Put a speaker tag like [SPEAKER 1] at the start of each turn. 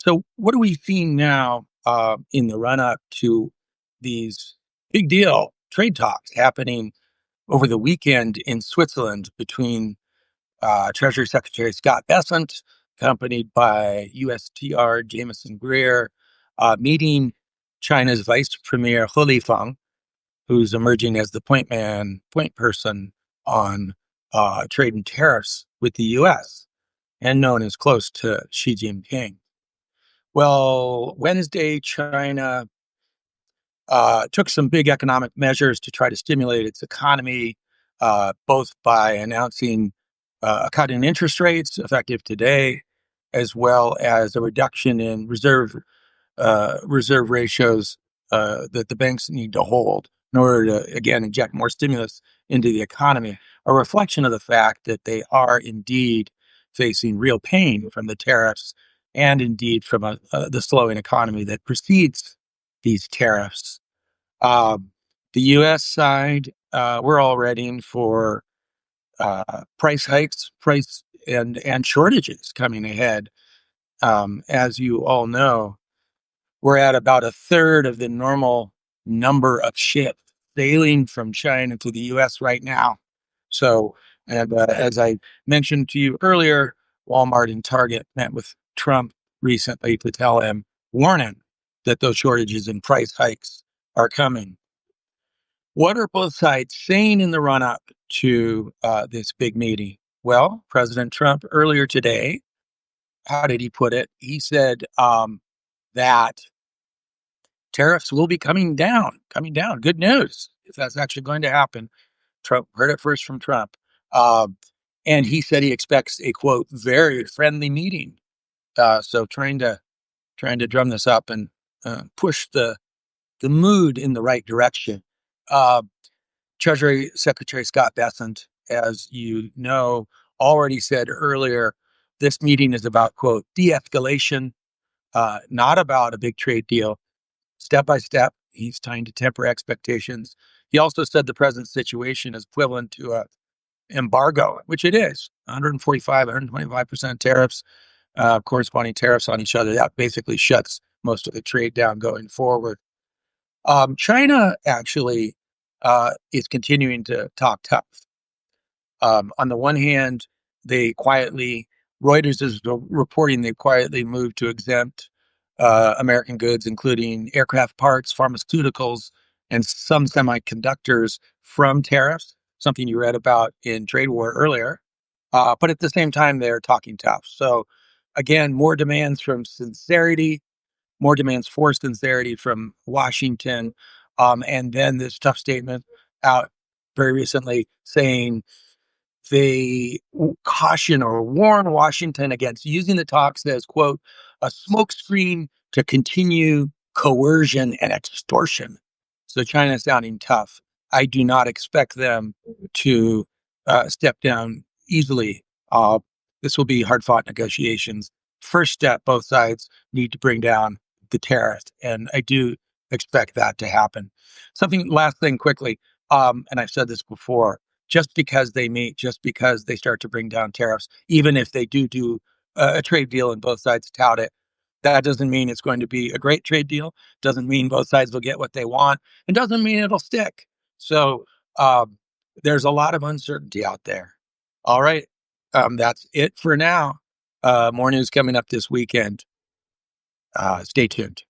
[SPEAKER 1] So, what are we seeing now in the run up to these big deal trade talks happening over the weekend in Switzerland between Treasury Secretary Scott Bessent, accompanied by USTR Jameson Greer, meeting China's Vice Premier He Lifeng, who's emerging as the point person on trade and tariffs with the U.S. and known as close to Xi Jinping. Well, Wednesday, China took some big economic measures to try to stimulate its economy, both by announcing a cut in interest rates effective today, as well as a reduction in reserve ratios that the banks need to hold in order to, again, inject more stimulus into the economy. A reflection of the fact that they are indeed facing real pain from the tariffs and indeed from the slowing economy that precedes these tariffs. Um, the U.S. side, we're all readying for price hikes, price and shortages coming ahead. As you all know, we're at about a third of the normal number of ships sailing from China to the U.S. right now. So, and as I mentioned to you earlier, Walmart and Target met with Trump recently to tell him, warn him that those shortages and price hikes are coming. What are both sides saying in the run up to this big meeting? Well, President Trump earlier today, how did he put it? He said that tariffs will be coming down, coming down. Good news if that's actually going to happen. Trump heard it first from Trump. Um, and he said he expects a quote, very friendly meeting. So trying to drum this up and push the mood in the right direction. Uh, Treasury Secretary Scott Bessent, as you know, already said earlier, this meeting is about, quote, de escalation, not about a big trade deal. Step by step, he's trying to temper expectations. He also said the present situation is equivalent to a embargo, which it is 145, 125% tariffs, corresponding tariffs on each other. That basically shuts most of the trade down going forward. China actually is continuing to talk tough. On the one hand, Reuters is reporting they quietly moved to exempt American goods, including aircraft parts, pharmaceuticals, and some semiconductors from tariffs, something you read about in Trade War earlier. But at the same time, they're talking tough. So, again, more demands for sincerity from Washington. And then this tough statement out very recently saying they caution or warn Washington against using the talks as, quote, a smokescreen to continue coercion and extortion. So China is sounding tough. I do not expect them to step down easily. This will be hard fought negotiations. First step, both sides need to bring down the tariff. And I do expect that to happen. Last thing quickly, and I've said this before, just because they meet, just because they start to bring down tariffs, even if they do a trade deal and both sides tout it, that doesn't mean it's going to be a great trade deal. Doesn't mean both sides will get what they want. And doesn't mean it'll stick. So there's a lot of uncertainty out there. All right. That's it for now. More news coming up this weekend. Stay tuned.